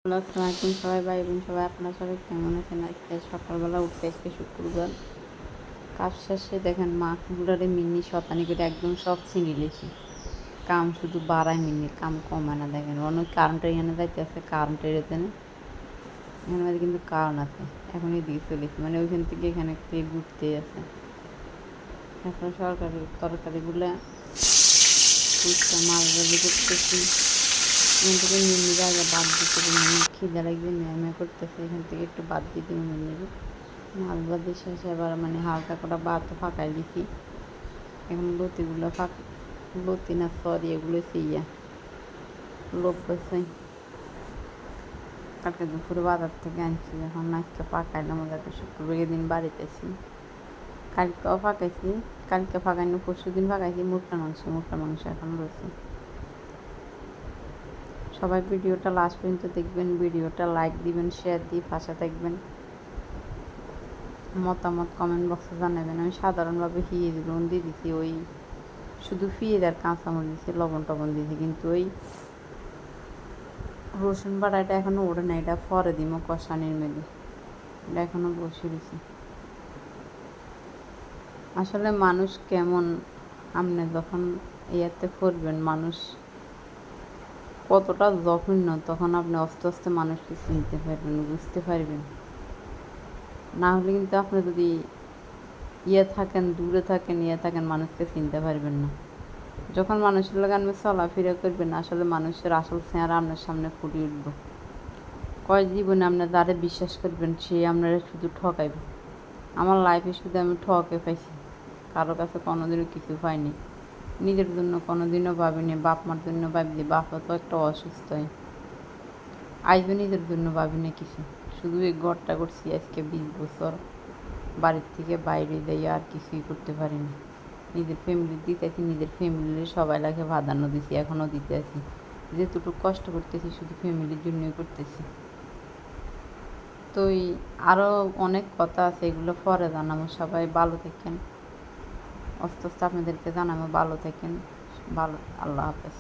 আসসালামু আলাইকুম সবাই ভাই বোন সবাই আপনারা সবাই কেমন আছেন? আজকে সকালবেলা উঠতে আজকে শুক্রবার কাজ শেষে দেখেন মাগুলারে মিনি শতানি করে একদম সব চিনি লেছি কাম শুধু বাড়ায় মিনি কাম কমায় না। দেখেন অনেক কারেন্টের এখানে যাইতে আছে কারেন্টের এখানে মধ্যে কিন্তু কারণ আছে। এখন এদিকে চলেছি মানে ওইখান থেকে এখানে থেকে ঘুরতে আছে। এখন সরকারি তরকারিগুলো মাছ ভাজি করতেছি। এখান থেকে মিনি জায়গা বাদ দিতে খিদে লাগবে ম্যামে করতেছে এখান থেকে একটু বাদ দিতে মিনি মাছ ভাজি শেষে এবার মানে হালকা করে ভাত ফাঁকাই দিছি। এখন লতিগুলো লতি না সরি এগুলো সেইয়া লোক বেছে কালকে দুপুরে বাজার থেকে আনছি। এখন আজকে পাকাইলাম যাতে শুক্রবার দিন বাড়িতেছি। কালকেও ফাঁকাইছি, কালকে ফাঁকাইনি পরশু দিন ফাঁকাইছি মুরগা মাংস এখন রয়েছে। সবাই ভিডিওটা লাস্ট পর্যন্ত দেখবেন, ভিডিওটা লাইক দিবেন, শেয়ার দিয়ে পাশে থাকবেন, মতামত কমেন্ট বক্সে জানাবেন। আমি সাধারণভাবে লবণ দিয়ে দিছি, ওই শুধু ফিয়ে আর কাঁচামরিচ দিয়েছি, লবণ টবণ দিয়েছি, কিন্তু ওই রসুন বাটাটা এখনও ওড়ে না, এটা পরে দিব কষানির মেলে, এটা এখনও বসে দিছি। আসলে মানুষ কেমন আপনি যখন ইয়াতে করবেন মানুষ কতটা জঘন্য, তখন আপনি আস্তে আস্তে মানুষকে চিনতে পারবেন, বুঝতে পারবেন। না হলে কিন্তু আপনি যদি দূরে থাকেন মানুষকে চিনতে পারবেন না। যখন মানুষের লোক আপনি চলাফেরা করবেন আসলে মানুষের আসল চেহারা আপনার সামনে ফুটে উঠব। কয় জীবনে আপনার যারে বিশ্বাস করবেন সে আপনারা শুধু ঠকাইবে। আমার লাইফে শুধু আমি ঠকে পাইছি, কারো কাছে কোনোদিনও কিছু পাইনি। নিজের জন্য কোনোদিনও ভাবিনি, বাপ মার জন্য ভাবি, বাপা তো একটা অসুস্থ হয়, আজও নিজের জন্য ভাবিনি কিছু। শুধু এই ঘরটা করছি আজকে 20 বছর, বাড়ির থেকে বাইরে যাই আর কিছুই করতে পারিনি। নিজের ফ্যামিলি দিতেছি, নিজের ফ্যামিলির সবাই লাগে বাঁধানো দিছি, এখনও দিতে আছি। যেটুকু কষ্ট করতেছি শুধু ফ্যামিলির জন্যই করতেছি। তো আরও অনেক কথা আছে, এগুলো পরে জানাবো। সবাই ভালো থাকেন, আস্তে আস্তে আপনাদেরকে জানাবো। ভালো থাকেন, ভালো, আল্লাহ হাফেজ।